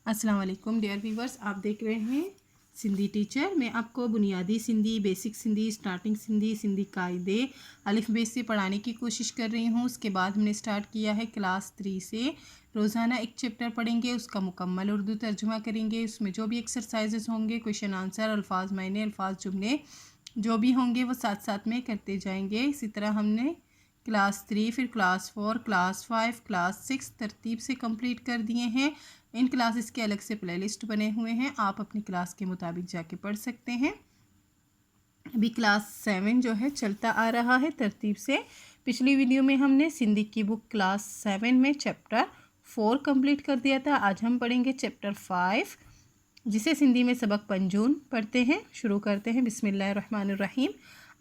अस्सलाम वालेकुम dear viewers, आप देख रहे हैं सिंधी टीचर। मैं आपको बुनियादी सिंधी, बेसिक सिंधी, स्टार्टिंग सिंधी, सिंधी कायदे अलिफ बे से पढ़ाने की कोशिश कर रही हूँ। उसके बाद हमने स्टार्ट किया है क्लास 3 से। रोज़ाना एक चैप्टर पढ़ेंगे, उसका मुकम्मल उर्दू तर्जुमा करेंगे। उसमें जो भी एक्सरसाइजेस होंगे, क्वेश्चन आंसर, अल्फाज मायने, अल्फाज जुमले जो भी होंगे वो साथ साथ में करते जाएंगे। इसी तरह हमने क्लास 3, फिर क्लास 4, क्लास 5, क्लास 6 तरतीब से कंप्लीट कर दिए हैं। इन क्लासेस के अलग से प्लेलिस्ट बने हुए हैं, आप अपनी क्लास के मुताबिक जाके पढ़ सकते हैं। अभी क्लास 7 जो है चलता आ रहा है तरतीब से। पिछली वीडियो में हमने सिंधी की बुक क्लास 7 में चैप्टर 4 कंप्लीट कर दिया था। आज हम पढ़ेंगे चैप्टर 5, जिसे सिंधी में सबक पंजून पढ़ते हैं। शुरू करते हैं। बिस्मिल्लाहिर्रहमानिर्रहीम।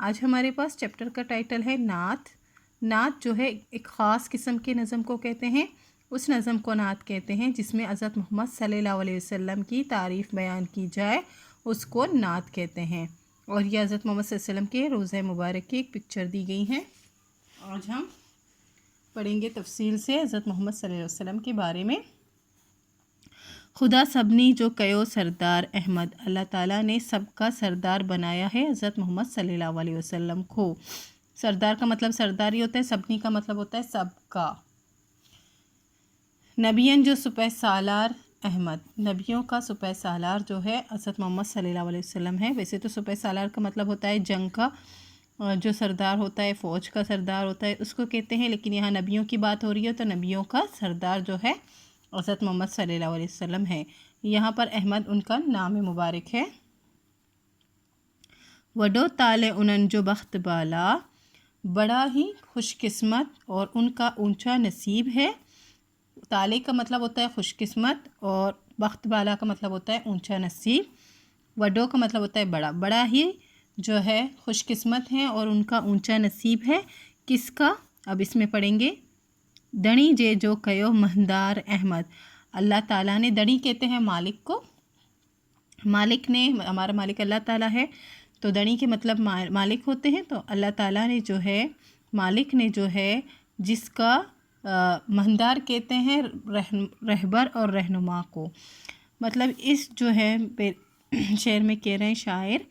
आज हमारे पास चैप्टर का टाइटल है नात। नात जो है एक ख़ास किस्म के नज़म को कहते हैं। उस नज़म को नात कहते हैं जिसमें हज़रत मोहम्मद सल्लल्लाहु अलैहि वसल्लम की तारीफ़ बयान की जाए, उसको नात कहते हैं। और यह हज़रत मोहम्मद सल्लल्लाहु अलैहि वसल्लम के रोज़े मुबारक की एक पिक्चर दी गई है। आज हम पढ़ेंगे तफसील से हज़रत मोहम्मद सल्लल्लाहु अलैहि वसल्लम के बारे में। खुदा सबनी जो कयो सरदार अहमद, अल्लाह ताला ने सबका सरदार बनाया है हज़रत मोहम्मद सल्लल्लाहु अलैहि वसल्लम को। सरदार का मतलब सरदार ही होता है, सबनी का मतलब होता है सबका। नबियन जो सुपह सालार अहमद, नबियों का सुपह सालार जो है हज़रत मोहम्मद सल्लल्लाहु अलैहि वसल्लम है। वैसे तो सुपह सालार का मतलब होता है जंग का जो सरदार होता है, फ़ौज का सरदार होता है, उसको कहते हैं। लेकिन यहाँ नबियों की बात हो रही है तो नबियों का सरदार जो है हज़रत मोहम्मद सल्लल्लाहु अलैहि वसल्लम है। यहाँ पर अहमद उनका नाम मुबारक है। वडो ताले उनन जो बख्त बाला, बड़ा ही खुशकिस्मत और उनका ऊंचा नसीब है। ताले का मतलब होता है खुशकिस्मत और बख्त बाला का मतलब होता है ऊंचा नसीब। वडो का मतलब होता है बड़ा, बड़ा ही जो है खुशकिस्मत है और उनका ऊंचा नसीब है। किसका? अब इसमें पढ़ेंगे। दणी जे जो कयो महदार अहमद, अल्लाह ताला ने, दणी कहते हैं मालिक को, मालिक ने, हमारा मालिक अल्लाह ताला है तो दणी के मतलब मालिक होते हैं। तो अल्लाह ताला ने जो है, मालिक ने जो है जिसका महदार कहते हैं रहबर और रहनुमा को। मतलब इस जो है शेर में कह रहे हैं शायर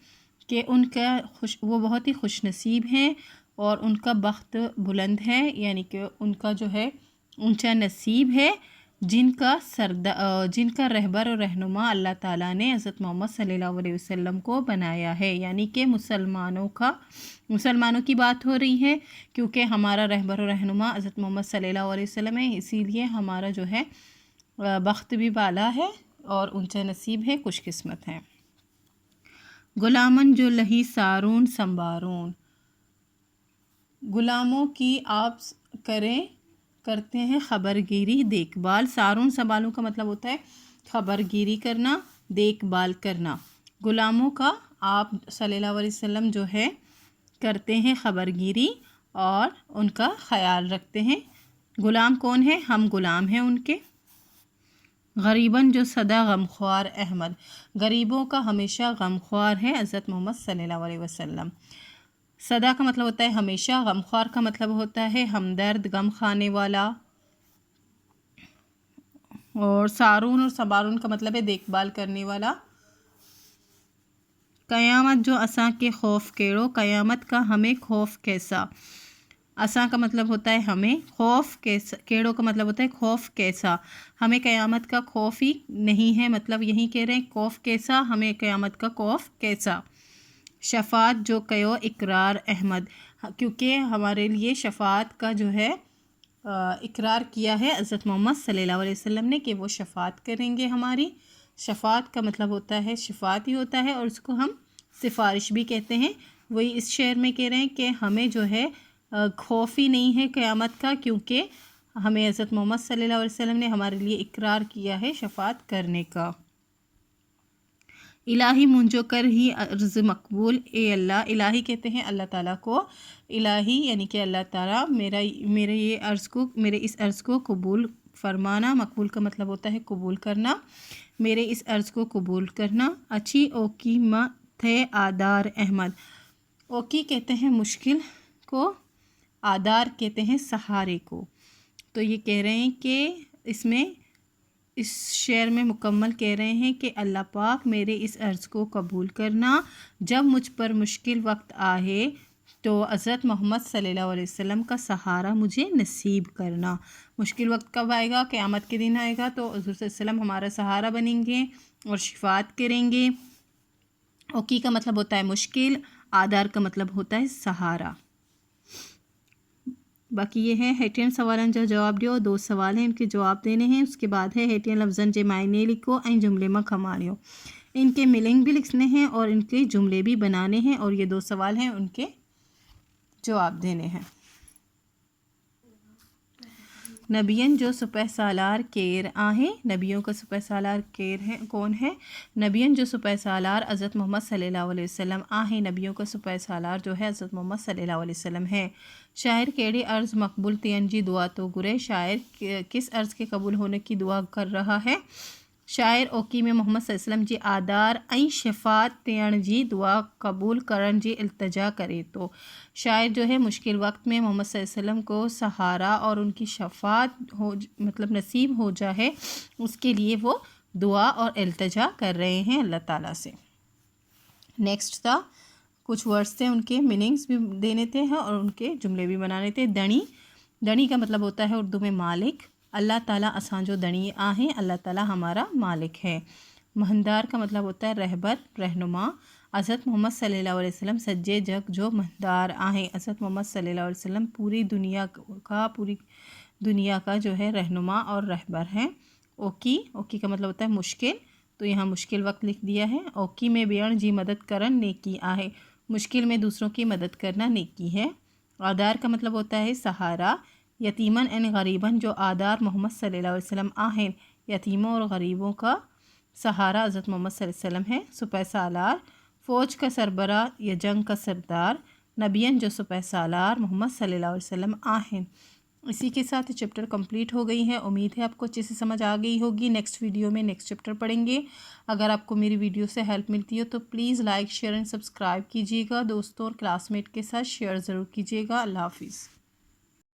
कि उनका वो बहुत ही खुश नसीब हैं और उनका बख्त बुलंद है, यानी कि उनका जो है ऊंचा नसीब है, जिनका रहबर और रहनुमा अल्लाह ताला ने हज़रत मोहम्मद सल्लल्लाहु अलैहि वसल्लम को बनाया है। यानी कि मुसलमानों की बात हो रही है, क्योंकि हमारा रहबर और रहनुमा हज़रत मोहम्मद सल्लल्लाहु अलैहि वसल्लम है, इसीलिए हमारा जो है बख्त भी बाला है और ऊंचा नसीब है, खुशकिस्मत है। गुलामन जो लही सारून संबारून, गुलामों की आप करते हैं खबरगिरी, देखभाल। सारून संभालू का मतलब होता है खबरगिरी करना, देखभाल करना। गुलामों का आप सल्लल्लाहु अलैहि वसल्लम जो है करते हैं खबरगिरी और उनका ख्याल रखते हैं। गुलाम कौन है? हम गुलाम हैं उनके। गरीबन जो सदा गमख्वार अहमद, गरीबों का हमेशा गमख्वार है हज़रत मोहम्मद सल्लल्लाहु अलैहि वसल्लम। सदा का मतलब होता है हमेशा, गमख्वार का मतलब होता है हमदर्द, गम खाने वाला। और सारून और सबारून का मतलब है देखभाल करने वाला। क़यामत जो असा के खौफ केड़ो, क़यामत का हमें खौफ कैसा। असा का मतलब होता है हमें, खौफ कैसा, केड़ो का मतलब होता है खौफ कैसा। हमें क़यामत का खौफ ही नहीं है, मतलब यही कह रहे हैं खौफ कैसा, हमें क़यामत का खौफ कैसा। शफ़ात जो कयो इकरार अहमद, क्योंकि हमारे लिए शफ़ात का जो है इकरार किया है हज़रत मोहम्मद सल्लल्लाहु अलैहि वसल्लम ने कि वो शफ़ात करेंगे हमारी। शफ़ात का मतलब होता है शिफ़ात ही होता है और उसको हम सिफारिश भी कहते हैं। वही इस शेर में कह रहे हैं कि हमें जो है खौफ ही नहीं है क़यामत का, क्योंकि हमें हज़रत मोहम्मद सल्लल्लाहु अलैहि वसल्लम ने हमारे लिए इकरार किया है शफ़ात करने का। इलाही मुंजो कर ही अर्ज़ मकबूल, ए अल्लाह, इलाही कहते हैं अल्लाह ताला को। इलाही यानी कि अल्लाह ताला मेरे इस अर्ज़ को कबूल फरमाना। मकबूल का मतलब होता है कबूल करना। मेरे इस अर्ज़ को कबूल करना। अच्छी ओकी म थे आदार अहमद, ओकी कहते हैं मुश्किल को, आदार कहते हैं सहारे को। तो ये कह रहे हैं कि इसमें اس شعر میں مکمل کہہ رہے ہیں کہ اللہ پاک میرے اس عرض کو قبول کرنا، جب مجھ پر مشکل وقت آئے تو حضرت محمد صلی اللہ علیہ وسلم کا سہارا مجھے نصیب کرنا۔ مشکل وقت کب آئے گا؟ قیامت کے دن آئے گا، تو حضور صلی اللہ علیہ وسلم ہمارا سہارا بنیں گے اور شفاعت کریں گے۔ اوکی کا مطلب ہوتا ہے مشکل، آدار کا مطلب ہوتا ہے سہارا۔ باقی یہ ہے ہیٹین سوالن جو جواب دیو، 2 سوال ہیں ان کے جواب دینے ہیں۔ اس کے بعد ہے ہیٹین لفظن جے معنی لکھو این جملے میں کھماریو، ان کے میننگ بھی لکھنے ہیں اور ان کے جملے بھی بنانے ہیں، اور یہ 2 سوال ہیں ان کے جواب دینے ہیں۔ نبیین جو سپہ سالار کیر آہیں، نبیوں کا سپہ سالار کیر ہے کون ہے؟ نبیین جو سپہ سالار حضرت محمد صلی اللہ علیہ وسلم آہیں، نبیوں کا سپہ سالار جو ہے حضرت محمد صلی اللہ علیہ وسلم ہے۔ شاعر کیڑی عرض مقبول تین جی دعا تو گرے، شاعر کس عرض کے قبول ہونے کی دعا کر رہا ہے؟ شاعر اوکی میں محمد صلی اللہ علیہ وسلم جی آدار این شفاعت تین جی دعا قبول کرن جی التجا کرے تو شاعر جو ہے مشکل وقت میں محمد صلی اللہ علیہ وسلم کو سہارا اور ان کی شفاعت ہو مطلب نصیب ہو جائے، اس کے لیے وہ دعا اور التجا کر رہے ہیں اللہ تعالیٰ سے۔ نیکسٹ تھا کچھ ورڈس تھے، ان کے میننگز بھی دینے تھے اور ان کے جملے بھی بنانے تھے۔ دنی، دنی کا مطلب ہوتا ہے اردو میں مالک، اللہ تعالیٰ اساں جو دنی آہیں، اللہ تعالیٰ ہمارا مالک ہے۔ مہندار کا مطلب ہوتا ہے رہبر، رہنما، حضرت محمد صلی اللہ علیہ وسلم سجے جگ جو مہندار آہیں، حضرت محمد صلی اللہ علیہ وسلم پوری دنیا کا جو ہے رہنما اور رہبر ہیں۔ اوکی، اوکی کا مطلب ہوتا ہے مشکل، تو یہاں مشکل وقت لکھ دیا ہے۔ اوکی میں بیان جی مدد کرن نیکی آہے، مشکل میں دوسروں کی مدد کرنا نیکی ہے۔ آدار کا مطلب ہوتا ہے سہارا، یتیمن ان غریبن جو آدار محمد صلی اللہ علیہ وسلم آہیں، یتیموں اور غریبوں کا سہارا حضرت محمد صلی اللہ علیہ وسلم ہے۔ سپہ سالار، فوج کا سربراہ یا جنگ کا سردار، نبیین جو سپہ سالار محمد صلی اللہ علیہ وسلم آہیں۔ اسی کے ساتھ چیپٹر کمپلیٹ ہو گئی ہے، امید ہے آپ کو اچھے سے سمجھ آ گئی ہوگی۔ نیکسٹ ویڈیو میں نیکسٹ چیپٹر پڑھیں گے۔ اگر آپ کو میری ویڈیو سے ہیلپ ملتی ہو تو please like, share and subscribe کیجیے گا، دوستوں اور کلاس میٹ کے ساتھ شیئر ضرور کیجیے گا۔ اللہ حافظ۔